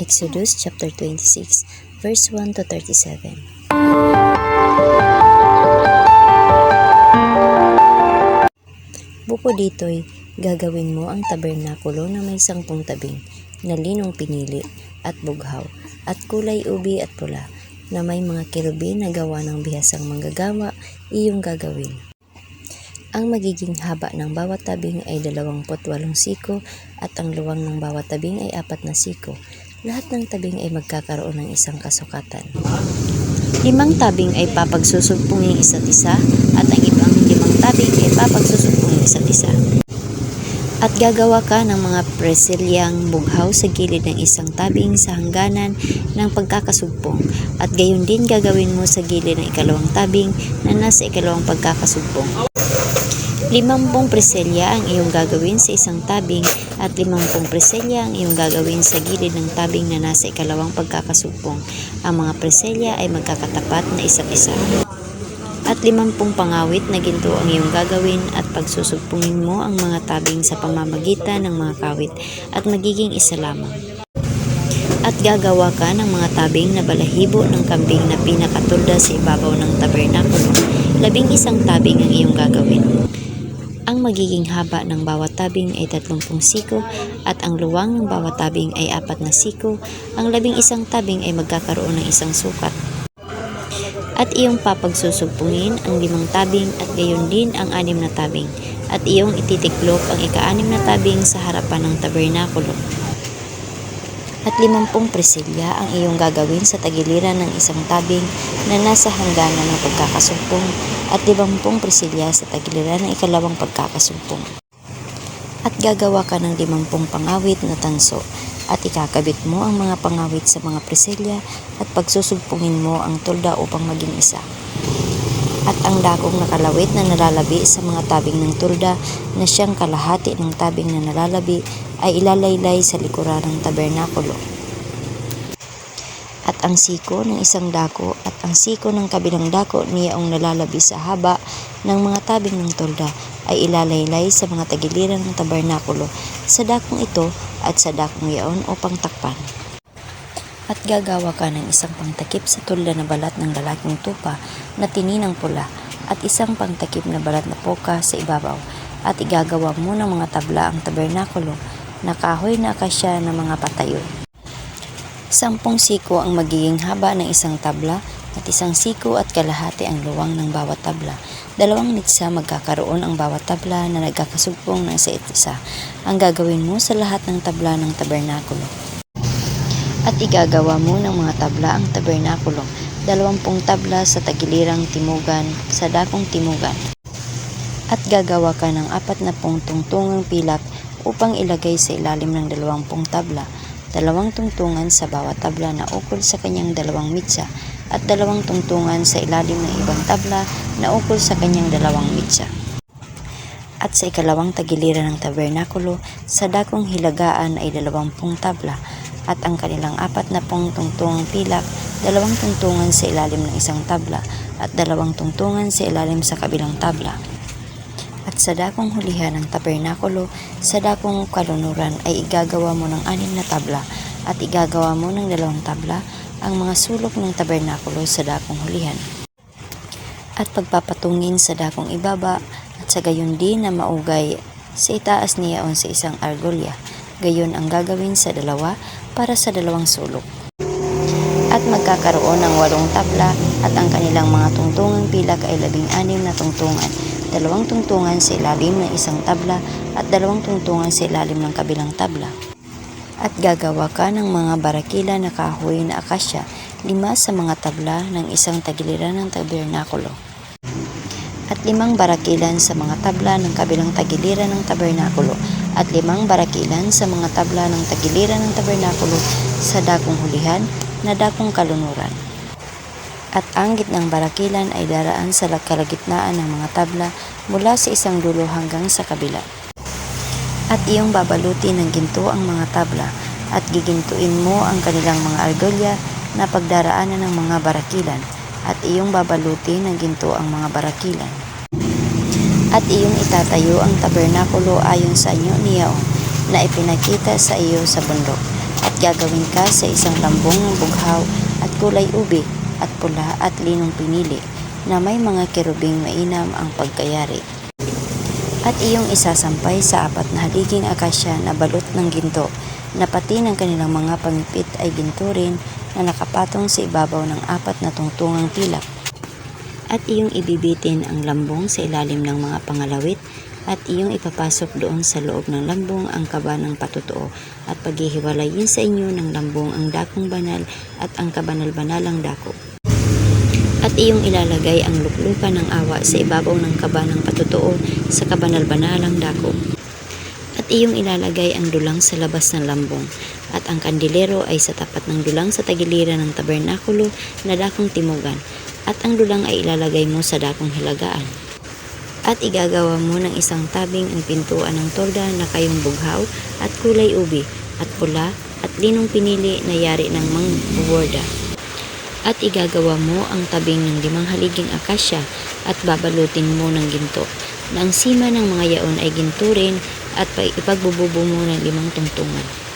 Exodus chapter 26, verse 1 to 37. Bukod dito'y gagawin mo ang tabernakulo na may 10 tabing, na linong pinili at bughaw, at kulay ubi at pula, na may mga kerubin na gawa ng bihasang manggagawa, iyong gagawin. Ang magiging haba ng bawat tabing ay 28 siko at ang luwang ng bawat tabing ay 4 siko. Lahat ng tabing ay magkakaroon ng isang kasukatan. 5 tabing ay papagsusugpungin isa't isa at ang ibang 5 tabing ay papagsusugpungin isa't isa. At gagawa ka ng mga preselyang bughaw sa gilid ng isang tabing sa hangganan ng pagkakasugpong, at gayon din gagawin mo sa gilid ng 2 tabing na nasa 2 pagkakasugpong. 50 preselya ang iyong gagawin sa isang tabing at 50 preselya ang iyong gagawin sa gilid ng tabing na nasa 2 pagkakasugpong. Ang mga preselya ay magkakatapat na isa't isa. At 50 pangawit na ginto ang iyong gagawin at pagsusugpungin mo ang mga tabing sa pamamagitan ng mga kawit at magiging isa lamang. At gagawa ka ng mga tabing na balahibo ng kambing na pinakatulda sa ibabaw ng tabernakulo. 11 tabing ang iyong gagawin. Ang magiging haba ng bawat tabing ay 30 siko at ang luwang ng bawat tabing ay 4 na siko. Ang 11 tabing ay magkakaroon ng isang sukat. At iyong papagsusugpungin ang 5 tabing at gayon din ang 6 na tabing. At iyong ititiklop ang 6 na tabing sa harapan ng tabernakulo. At 50 presilya ang iyong gagawin sa tagiliran ng isang tabing na nasa hangganan ng pagkakasugpong at 50 presilya sa tagiliran ng 2 pagkakasugpong. At gagawa ka ng 50 pangawit na tanso at ikakabit mo ang mga pangawit sa mga presilya at pagsusugpungin mo ang tulda upang maging isa. At ang dakong nakalawit na nalalabi sa mga tabing ng tulda na siyang kalahati ng tabing na nalalabi ay ilalaylay sa likuran ng tabernakulo. At ang siko ng isang dako at ang siko ng kabilang dako niyaong nalalabi sa haba ng mga tabing ng tulda ay ilalaylay sa mga tagiliran ng tabernakulo sa dakong ito at sa dakong iyon upang takpan. At gagawa ka ng isang pangtakip sa tulda na balat ng lalaking tupa na tininang pula at isang pangtakip na balat na poka sa ibabaw. At igagawa mo ng mga tabla ang tabernakulo na kahoy na akasya ng mga patayo. 10 siko ang magiging haba ng isang tabla at 1 siko at kalahati ang luwang ng bawat tabla. 2 mitsa magkakaroon ang bawat tabla na nagkakasugpong ng isa't isa. Ang gagawin mo sa lahat ng tabla ng tabernakulo. At igagawa mo ng mga tabla ang tabernakulo, 20 tabla sa tagilirang timugan sa dakong timugan. At gagawa ka ng 40 tungtungang pilak upang ilagay sa ilalim ng 20 tabla, 2 tungtungan sa bawat tabla na ukol sa kanyang 2 mitsa, at 2 tungtungan sa ilalim ng ibang tabla na ukol sa kanyang 2 mitsa. At sa 2 tagiliran ng tabernakulo, sa dakong hilagaan ay 20 tabla, at ang kanilang 40 tungtungang pilak, 2 tungtungan sa ilalim ng isang tabla, at 2 tungtungan sa ilalim sa kabilang tabla. At sa dakong hulihan ng tabernakulo, sa dakong kalunuran ay igagawa mo ng 6 na tabla, at igagawa mo ng 2 tabla ang mga sulok ng tabernakulo sa dakong hulihan. At pagpapatungin sa dakong ibaba, at sa gayon din na maugay sa itaas niyaon sa isang argolya, gayon ang gagawin sa 2 para sa 2 sulok. At magkakaroon ng 8 tabla at ang kanilang mga tungtungang pilak ay 16 na tungtungan, 2 tungtungan sa ilalim ng isang tabla at 2 tungtungan sa ilalim ng kabilang tabla. At gagawa ka ng mga barakila na kahoy na akasya, 5 sa mga tabla ng isang tagiliran ng tabernakulo. At 5 barakilan sa mga tabla ng kabilang tagiliran ng tabernakulo, at 5 barakilan sa mga tabla ng tagiliran ng tabernakulo sa dakong hulihan na dakong kalunuran. At ang gitnang barakilan ay daraan sa kalagitnaan ng mga tabla mula sa isang dulo hanggang sa kabila. At iyong babalutin ng ginto ang mga tabla at gigintuin mo ang kanilang mga argolya na pagdaraanan ng mga barakilan, at iyong babalutin ng ginto ang mga barakilan. At iyong itatayo ang tabernakulo ayon sa anyo niyaon na ipinakita sa iyo sa bundok. at gagawin ka sa isang lambong ng bughaw at kulay ube at pula at linong pinili na may mga kerubing mainam ang pagkayari. At iyong isasampay sa 4 na haliging akasya na balot ng ginto, na pati ng kanilang mga pangipit ay ginto rin na nakapatong sa ibabaw ng 4 na tungtungang tilak. At iyong ibibitin ang lambong sa ilalim ng mga pangalawit at iyong ipapasok doon sa loob ng lambong ang kaba ng patotoo at paghihiwalayin sa inyo ng lambong ang dakong banal at ang kabanal-banalang dako. At iyong ilalagay ang luklukan ng awa sa ibabaw ng kaba ng patotoo sa kabanal-banalang dako. At iyong ilalagay ang dulang sa labas ng lambong, at ang kandilero ay sa tapat ng dulang sa tagiliran ng tabernakulo na dakong timugan, at ang dulang ay ilalagay mo sa dakong hilagaan. At igagawa mo ng isang tabing ang pintuan ng tolda na kayong bughaw at kulay ube at pula at linong pinili na yari ng mangbuborda. At igagawa mo ang tabing ng 5 haliging akasya at babalutin mo ng ginto, na ang sima ng mga yaon ay ginto rin at ipagbububo mo ng 5 tungtungan.